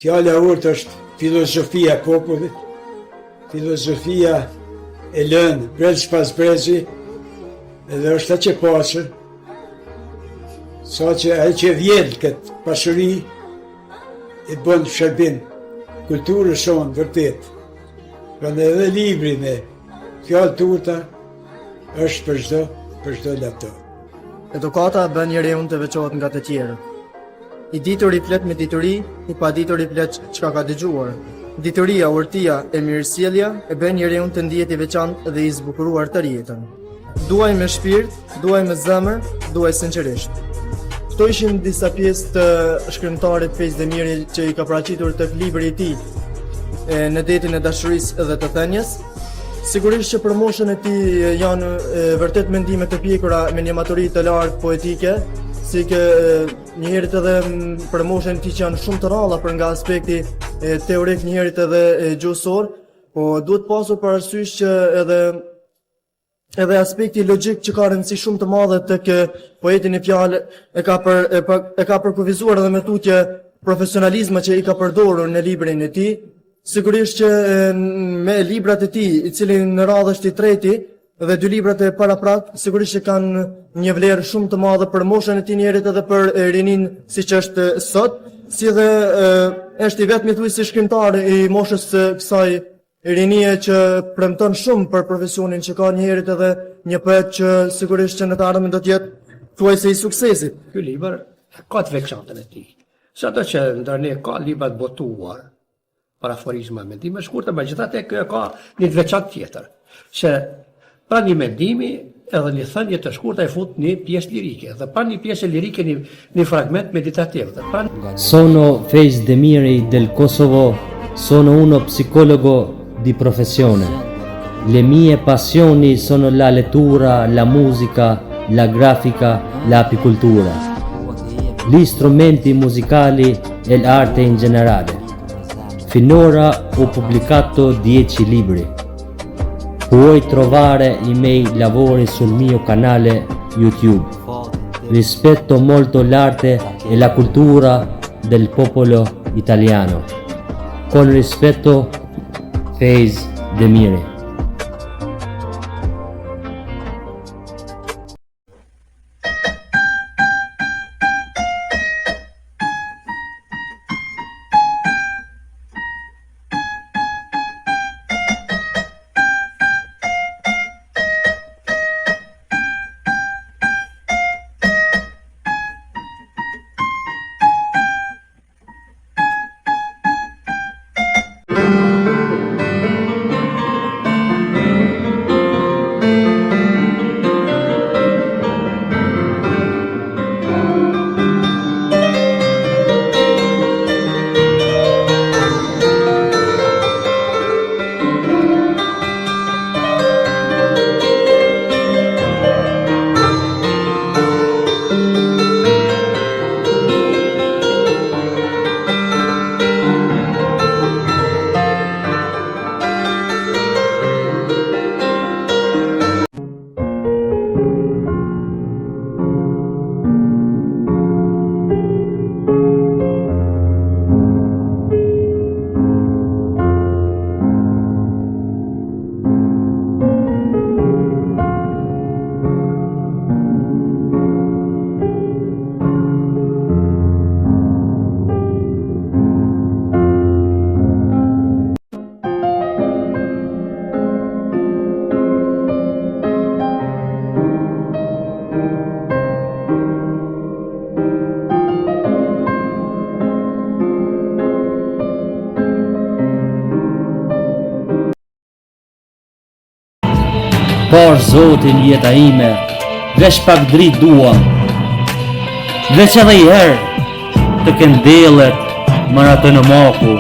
Fjala urtë është filozofia e popullit, filozofia e lënë brez pas brezi, edhe është aq e pasur, sa që ai që vjen këtë pashuri i bën shërbim kulturës sonë vërtet. Prandaj edhe libri me fjalë të urta është për çdo lavdor. Edukata bën njeriu të veçohet nga të tjerët. I ditur i flet me dituri, i paditur i flet çka ka dëgjuar. Dituria, urtia e mirësjellja e bën njeriu të ndihet i veçantë dhe i zbukuruar të jetën. Duaj me shpirt, duaj me zemër, duaj sinqerisht. Këto ishin disa pjesë të shkrimtarit Fejz Demiri që i ka paraqitur tek libri i tij Në detin e dashurisë dhe të thënies. Sigurisht që për moshën e tij janë vërtet mendime të pjekura me një maturi të lartë poetike, si që njëherët edhe për moshën e tij që janë shumë të rralla për nga aspekti teorik, njëherët edhe gjuhësor, po duhet pasur parasysh që edhe aspekti logjik që ka rëndësi shumë të madhe tek poeti në fjalë e ka përkufizuar edhe me tutje profesionalizma që i ka përdorur në librin e tij. Sigurisht që me librat e tij, i cili në radhë është i treti, dhe dy librat e paraprak, sigurisht që kanë një vlerë shumë të madhe për moshën e tij njerit edhe për rinin siç është sot, si dhe është i vetmi thuajse shkrimtar i moshës së kësaj rinie që premton shumë për profesionin që ka, njerit edhe një poet që sigurisht që në të ardhmen do të jetë thuajse i suksesit. Ky libër ka të veçantën e tij. Sado që ndërne ka libra të botuar për aforizma, mendime shkurtë, megjithatë kjo ka një të veçantë tjetër, se pra një mendimi edhe një thënie të shkurtë e fut një pjesë lirike, dhe pra një pjesë lirike një fragment meditativ. Sono Fejz Demiri del Kosovo, sono uno psicologo di professione. Le mie passioni sono la lettura, la musica, la grafica, l'apicoltura, gli strumenti musicali e l'arte in generale. Finora ho pubblicato 10 libri. Puoi trovare i miei lavori sul mio canale YouTube. Rispetto molto l'arte e la cultura del popolo italiano. Con rispetto, Fejz Demiri. Por Zotin jeta ime, veç pak dritë dua, veç edhe i herë të këndellet më atë në moku.